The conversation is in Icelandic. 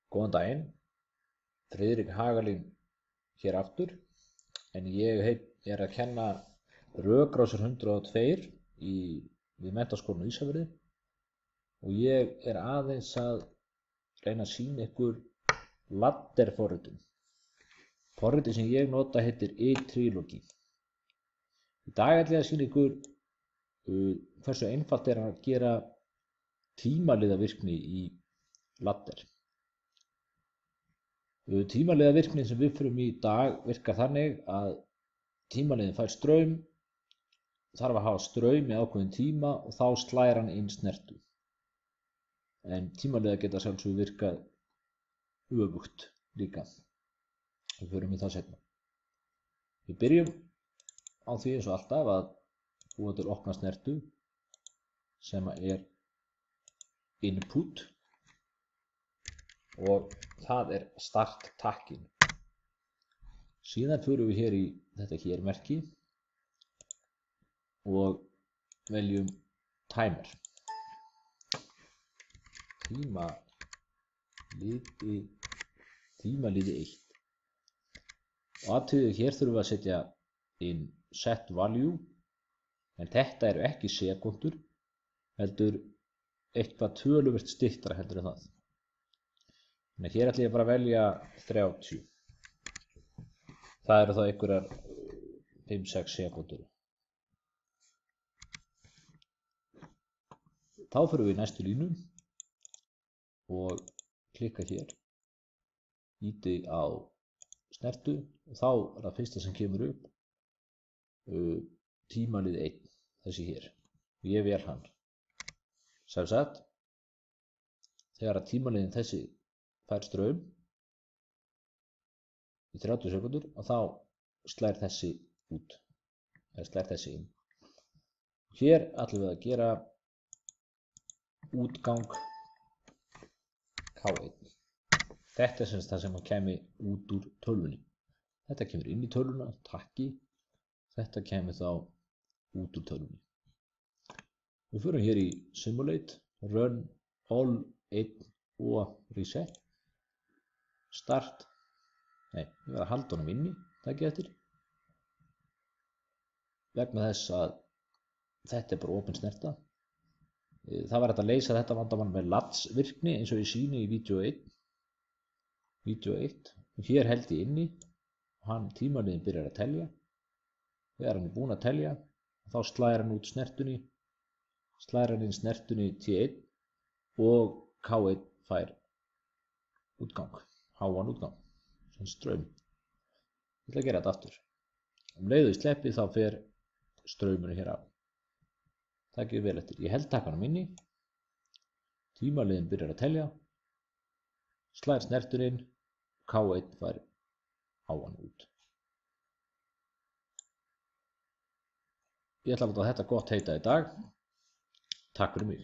Góðan daginn, Friðrik Hagalín hér aftur, en ég er að kenna rökrásin 102 við Menntaskólann á Ísafirði og ég er aðeins að reyna að sýna ykkur ladderforritun. Forritun sem ég nota heitir iTrilogy. Í dag ætla ég að sýna ykkur hversu einfalt er að gera tímaliðavirkni í ladder. Tímaliðavirknin sem við förum í dag virkar þannig að tímaliðin fær straum, þarf að hafa straum í ákveðin tíma og þá slær hann inn snertu. En tímaliðar geta sjálfsögðu virkað öfugt líka. Við förum í það seinna. Við byrjum á því eins og alltaf að búa til opna snertu sem er input og það er start takkin. Síðan förum við hér í þetta hér merki og veljum timer. Tímaliði 1. Og athugið hér þurfum við að setja inn set value, en þetta eru ekki sekúndur, heldur eitthvað töluvert styttra heldur en það. Þannig hér ætla ég bara að velja 30. Það eru þá einhverjar 5-6 sekúndur. Þá förum við í næstu línu og klikka hér, ýti á snertu og þá er það fyrsta sem kemur upp tímalið 1, þessi hér. Og ég vel hann. Sem sagt, þegar að tímaliðin þessi fær straum í 30 sekundur og þá slær þessi út, eða slær þessi inn. Hér ætlum við að gera útgang K1. Þetta er það sem kemur út úr tölvunni. Þetta kemur inn í tölvuna, takki. Þetta kemur þá út úr tölvunni. Við förum hér í simulate, run, all, 1 og reset. Start. Nei, ég verð að halda honum inni, takk eftir. Vegna þess að þetta er bara opin snerta. Það var hægt að leysa þetta vandamál með LADS-virkni eins og ég sýni í vídeó 1. Og hér held ég inni og tímaliðin byrjar að telja. Þegar hann er búinn að telja, þá slær hann út snertunni, slær hann inn snertunni T1 og K1 fær útgang, háan útgang, sem straum. Ég ætla að gera þetta aftur. Leið og ég sleppi þá fer straumurinn hér af. Það gerir vel eftir. Ég held takkanum inni, tímaliðin byrjar að telja, slær snertuninn, K1 fær háan út. Ég ætla að láta þetta gott heita í dag. Takk fyrir mig.